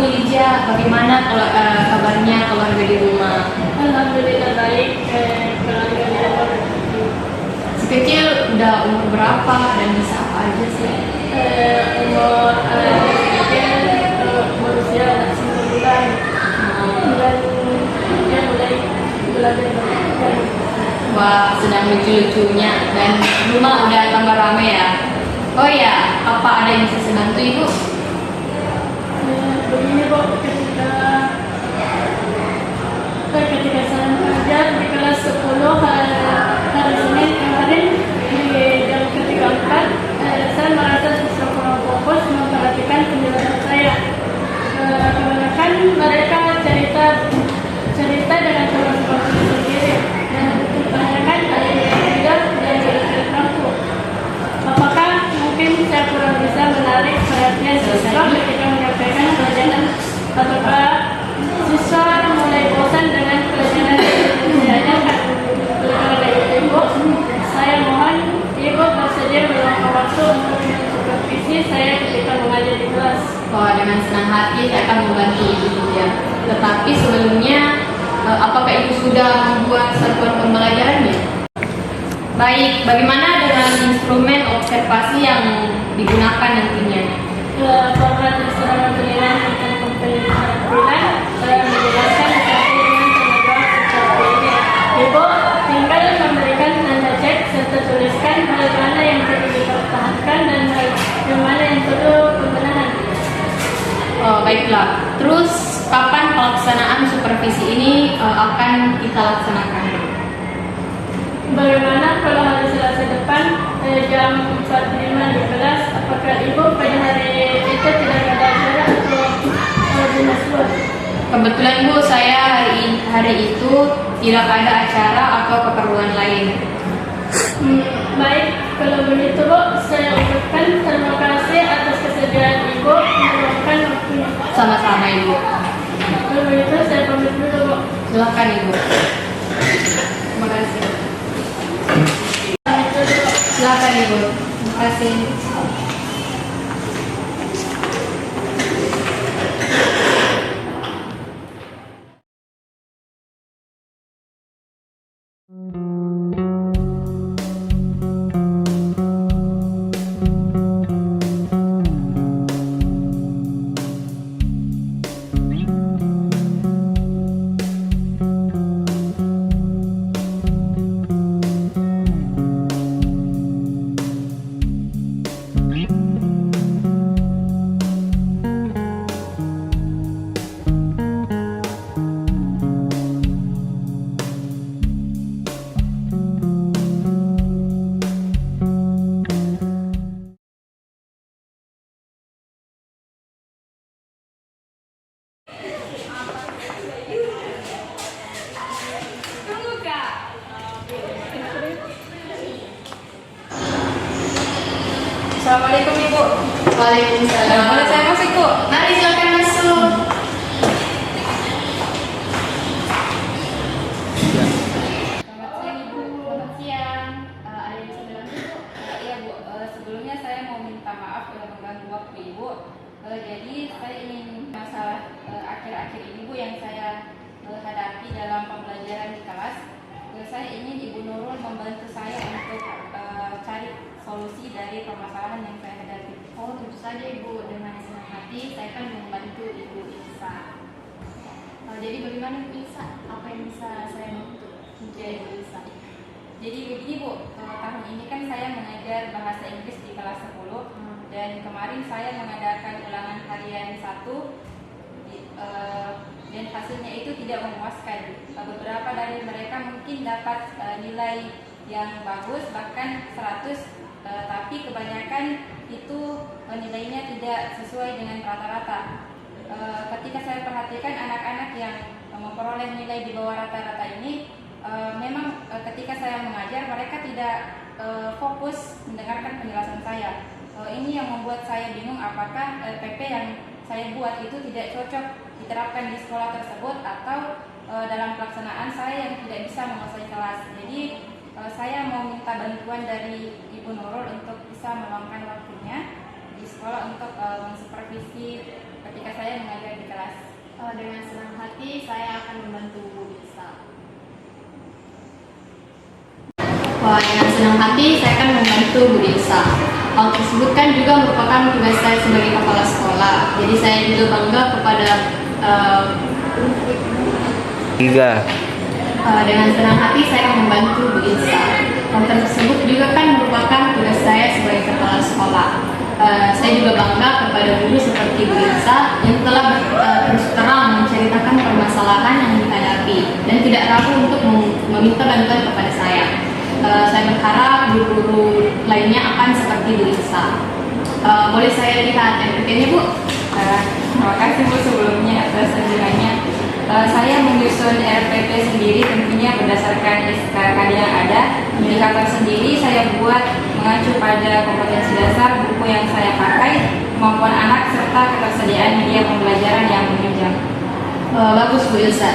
Lija, bagaimana kabarnya keluarga di rumah? Alhamdulillah baik. Keluarga di rumah Si kecil udah umur berapa dan bisa apa aja sih? umur kecil berusia 9 bulan dan dia mulai belajar berbicara. Wah, sedang lucu-lucunya dan rumah udah tambah rame ya. Oh ya, apa ada yang bisa saya bantu Ibu? Begini Bu, ketika saya mengajar di kelas 10 hari Senin kemarin di jam ketiga 4, saya merasa siswa kurang fokus memperhatikan penjelasan saya. Kebanyakan mereka cerita dengan teman-teman sendiri dan kebanyakan ada yang tidak dan cerita aku. Apakah mungkin saya kurang bisa menarik perhatian siswa ketika menyampaikan pelajaran, ataukah siswa mulai bosan dengan pelajaran yang saya ajarkan? Oleh karena itu Ibu, saya mohon Ibu bersedia meluangkan waktu untuk supervisi saya ketika mengajar di kelas. Wah, dengan senang hati saya akan membantu Ibu Lija. Tetapi sebelumnya, apakah Ibu sudah membuat satuan pembelajarannya? Baik, bagaimana dengan instrumen observasi yang digunakan nantinya? Program instrumen penilaian tentang penilaian menjelaskan seperti dengan teman seperti ini. Ibu tinggal memberikan tanda cek serta tuliskan hal mana yang perlu dipertahankan dan hal mana yang perlu pembenahan. Oh, baiklah. Terus, kapan pelaksanaan supervisi ini akan kita laksanakan? Bagaimana kalau hari Selasa depan jam 4.5 di kelas? Apakah Ibu pada hari itu tidak ada acara atau dinas luar? Kebetulan Bu, saya hari itu tidak ada acara atau keperluan lain. Baik, kalau begitu Bu, saya ucapkan terima kasih atas kesediaan Ibu meluangkan waktunya. Sama-sama Ibu. Kalau begitu saya pamit dulu Bu. Silakan Ibu. Terima kasih. Pamit dulu Bu. Silakan Ibu. Terima kasih. Assalamualaikum Ibu. Waalaikumsalam. Boleh saya masuk Bu? Mari silakan masuk. Selamat siang Ibu. Selamat siang. Ada yang bisa bilang Ibu? Iya Bu. Sebelumnya saya mau minta maaf kalau mengganggu waktu Ibu. Jadi saya ingin masalah akhir-akhir ini Bu yang saya hadapi dalam pembelajaran di kelas. Saya ingin Ibu Nurul membantu saya untuk cari solusi dari permasalahan yang saya hadapi. Oh, tentu saja Ibu, dengan senang hati saya akan membantu Ibu Isa. Jadi bagaimana Ibu Isa? Apa yang bisa saya bantu untuk Ibu Isa? Jadi begini Bu, tahun ini kan saya mengajar bahasa Inggris di kelas 10 dan kemarin saya mengadakan ulangan harian 1 dan hasilnya itu tidak memuaskan. Beberapa dari mereka mungkin dapat nilai yang bagus, bahkan 100, tapi kebanyakan itu nilainya tidak sesuai dengan rata-rata. Ketika saya perhatikan anak-anak yang memperoleh nilai di bawah rata-rata ini, memang ketika saya mengajar mereka tidak fokus mendengarkan penjelasan saya. Ini yang membuat saya bingung apakah PP yang saya buat itu tidak cocok diterapkan di sekolah tersebut atau dalam pelaksanaan saya yang tidak bisa menguasai kelas. Jadi saya mau minta bantuan dari Ibu Nurul untuk bisa meluangkan waktunya di sekolah untuk mensupervisi ketika saya mengajar di kelas. Dengan senang hati saya akan membantu Bu Ilsa. Dengan senang hati saya akan membantu Bu Ilsa. Hal tersebut kan juga merupakan tugas saya sebagai kepala sekolah. Jadi saya juga bangga kepada dengan senang hati saya akan membantu Bu Ilsa. Hal tersebut juga kan merupakan tugas saya sebagai kepala sekolah. Saya juga bangga kepada guru seperti Bu Ilsa yang telah terus terang menceritakan permasalahan yang dihadapi dan tidak ragu untuk meminta bantuan kepada saya. Saya berharap guru-guru lainnya akan seperti Bu Ilsa. Boleh saya lihat RPP-nya, Bu? Terima kasih Bu sebelumnya atas anjurannya. Saya menyusun RPP sendiri tentunya berdasarkan SKK yang ada. Indikator sendiri saya buat mengacu pada kompetensi dasar, buku yang saya pakai, kemampuan anak, serta ketersediaan media pembelajaran yang menunjang. Bagus Bu Ilsa.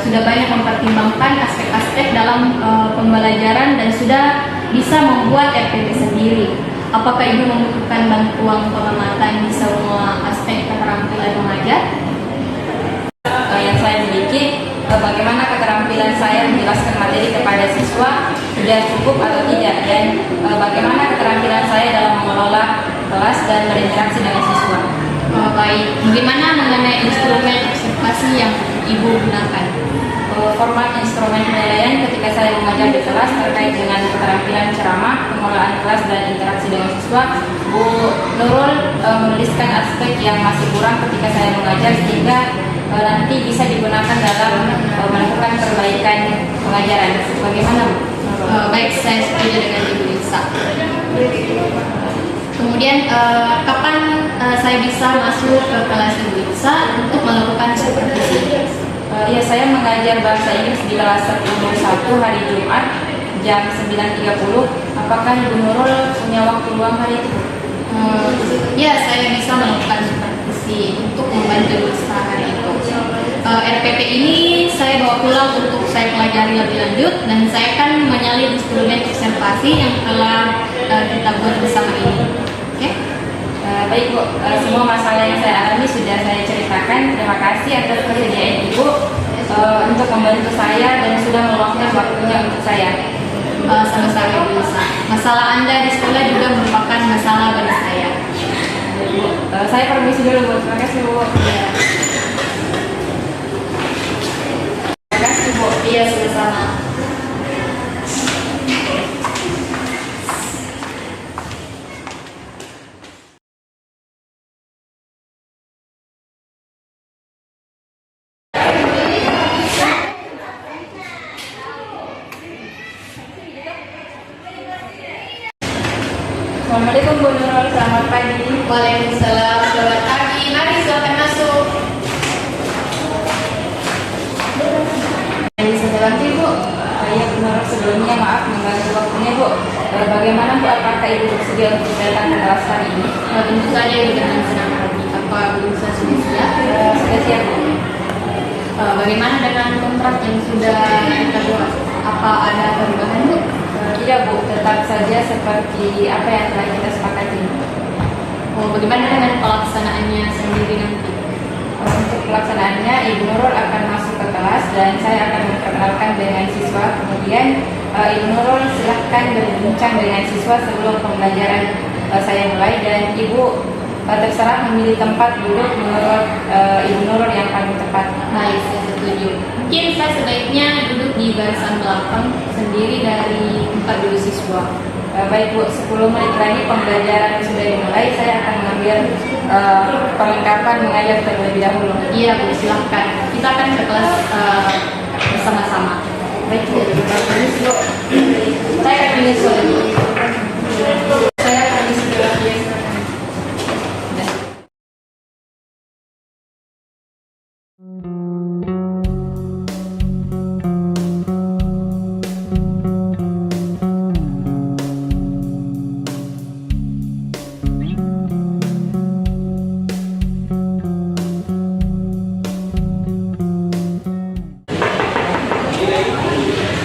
Sudah banyak mempertimbangkan aspek-aspek dalam pembelajaran dan sudah bisa membuat RPP sendiri. Apakah Ibu membutuhkan bantuan pengamatan di semua aspek keterampilan mengajar? Yang saya miliki, bagaimana keterampilan saya menjelaskan materi kepada siswa sudah cukup atau tidak, dan bagaimana keterampilan saya dalam mengelola kelas dan berinteraksi dengan siswa. Baik, bagaimana mengenai instrumen observasi yang Ibu gunakan? Format instrumen penilaian ketika saya mengajar di kelas terkait dengan keterampilan ceramah, pengelolaan kelas dan interaksi dengan siswa, Bu Nurul menuliskan aspek yang masih kurang ketika saya mengajar sehingga nanti bisa digunakan dalam melakukan perbaikan pengajaran. Bagaimana Bu? Baik, saya setuju dengan Ibu Ilsa. Kemudian kapan saya bisa masuk ke kelas Ibu Ilsa untuk melakukan supervisi? Ya, saya mengajar bahasa Inggris di kelas 10.1 hari Jumat jam 9.30. Apakah Ibu Nurul punya waktu luang hari itu? Ya, saya bisa melakukan supervisi untuk membantu Ibu Ilsa hari itu. RPP ini saya bawa pulang untuk saya pelajari lebih lanjut dan saya akan menyalin instrumen observasi yang telah kita buat bersama ini. Oke? Baik Bu, semua masalah yang saya alami sudah saya ceritakan. Terima kasih atas kesediaan Ibu untuk membantu saya dan sudah meluangkan waktunya untuk saya. Sama-sama Bu Ilsa. Masalah Anda di sekolah juga merupakan masalah bagi saya. Bu, saya permisi dulu Bu. Terima kasih Bu. Terima kasih Bu. Iya, sama-sama. Assalamualaikum Bu Nurul, selamat pagi. Waalaikumsalam, selamat pagi. Mari silakan masuk. Bisa dibantu Bu? Ya Bu Nurul, sebelumnya maaf mengganggu waktunya Bu. Bagaimana Bu, apakah Ibu bersedia untuk datang ke kelas hari ini? Tentu saja Ibu dengan senang hati. Apa Bu Ilsa sudah siap? Sudah siap Bu. Bagaimana dengan kontrak yang sudah kita buat? Apa ada perubahan Bu? Tidak Bu, tetap saja seperti apa yang telah kita sepakati. Bagaimana dengan pelaksanaannya sendiri nanti? Untuk pelaksanaannya, Ibu Nurul akan masuk ke kelas dan saya akan memperkenalkan dengan siswa. Kemudian Ibu Nurul silahkan berbincang dengan siswa sebelum pembelajaran saya mulai, dan Ibu terserah memilih tempat duduk menurut Ibu Nurul yang paling tepat. Baik, saya setuju. Mungkin saya sebaiknya duduk di barisan belakang sendiri dari tempat duduk siswa. Baik Bu, 10 menit lagi pembelajaran sudah dimulai. Saya akan mengambil perlengkapan mengajar terlebih dahulu. Iya Bu, silahkan. Kita akan ke kelas bersama-sama. Baik Bu, kita permisi Bu. Saya akan menyusul. Saya akan menyusul lagi.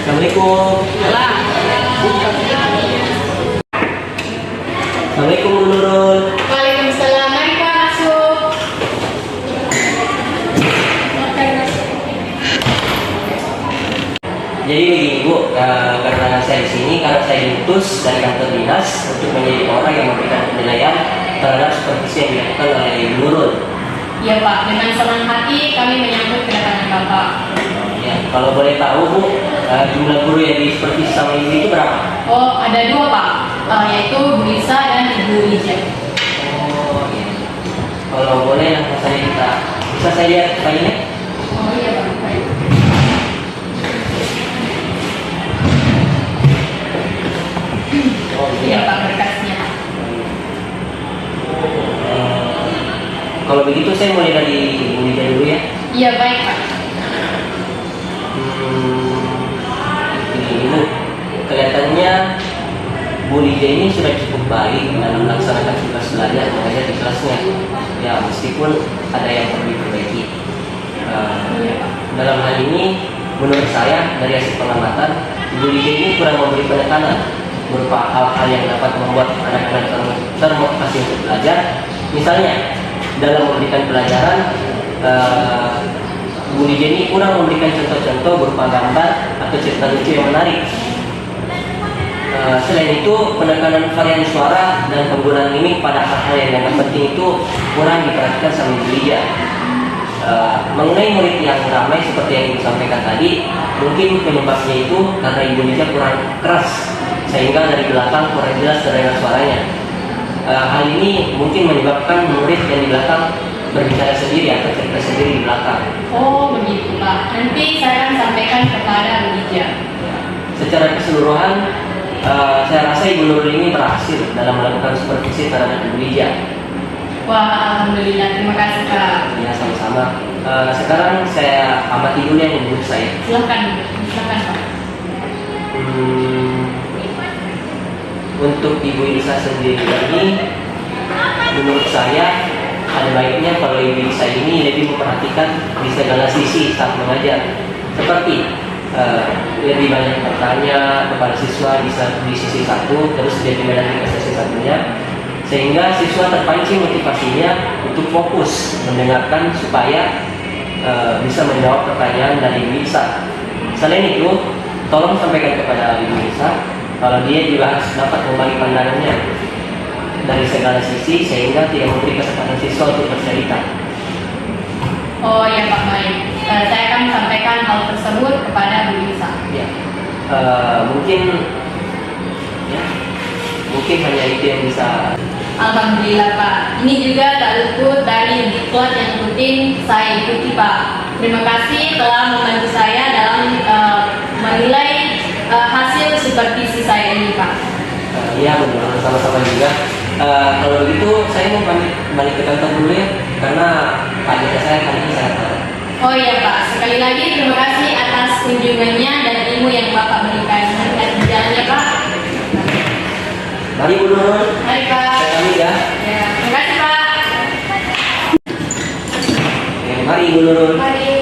Assalamualaikum. lulus dari kantor dinas untuk menjadi orang yang memberikan penilaian terhadap supervisi yang dilakukan oleh Bu Nurul. Iya Pak, dengan senang hati kami menyambut kedatangan Bapak. Ya, kalau boleh tahu Bu, jumlah guru yang disupervisi sama Ibu itu berapa? Oh, ada 2 Pak, yaitu Bu Lisa dan Ibu Ija. Oh iya. Kalau boleh langsung saja kita bisa saya lihat filenya? Oh iya Pak, baik. Oh Iya Pak, berkasnya. Kalau begitu saya mulai dari Bu Lija dulu ya. Iya baik Pak. Ini Bu, kelihatannya Bu Lija ini sudah cukup baik dalam melaksanakan tugas belajar mengajar di kelasnya. Ya meskipun ada yang perlu diperbaiki. Iya Pak. Dalam hal ini, menurut saya dari hasil pengamatan, Bu Lija ini kurang memberi penekanan berupa hal-hal yang dapat membuat anak-anak termotivasi untuk belajar. Misalnya, dalam memberikan pelajaran, Bu Lija ini kurang memberikan contoh-contoh berupa gambar atau cerita lucu yang menarik. Selain itu, penekanan varian suara dan penggunaan mimik pada hal-hal yang dianggap penting itu kurang diperhatikan sama Bu Lija. Mengenai murid yang ramai seperti yang Ibu sampaikan tadi, mungkin penyebabnya itu karena Ibu Lija kurang keras sehingga dari belakang kurang jelas terdengar suaranya. Hal ini mungkin menyebabkan murid yang di belakang berbicara sendiri atau cerita sendiri di belakang. Oh begitu Pak. Nanti saya akan sampaikan kepada Bu Ija. Secara keseluruhan, saya rasa Ibu Nurul ini berhasil dalam melakukan supervisi terhadap Ibu Lija. Wah, alhamdulillah. Terima kasih Pak. Ya sama-sama. Sekarang saya amati dulu yang menurut saya. Silakan Pak. Untuk Ibu Lisa sendiri ini, menurut saya ada baiknya kalau Ibu Lisa ini lebih memperhatikan di segala sisi saat mengajar, seperti lebih banyak bertanya kepada siswa di sisi satu, terus dia pindah ke sisi satunya, sehingga siswa terpancing motivasinya untuk fokus mendengarkan supaya bisa menjawab pertanyaan dari Ibu Lisa. Selain itu, tolong sampaikan kepada Ibu Lisa kalau dia juga harus dapat membagi pandangannya dari segala sisi sehingga tidak memberi kesempatan siswa untuk bercerita. Oh ya Pak, baik. Saya akan sampaikan hal tersebut kepada Bu Lisa. Ya, mungkin hanya itu yang bisa. Alhamdulillah Pak. Ini juga tak luput dari diklat yang rutin saya ikuti Pak. Terima kasih telah membantu saya dalam menilai hasil supervisi saya ini Pak. Iya benar, sama-sama juga. Kalau begitu saya mau balik ke kantor dulu ya, karena pagi saya kali ini saya tahu. Oh iya Pak, sekali lagi terima kasih atas kunjungannya dan ilmu yang Bapak berikan. Hati-hati di jalan ya Pak. Mari Bu Nurul. Mari Pak. Saya pamit ya. Ya, terima kasih Pak. Mari Bu Nurul. Mari.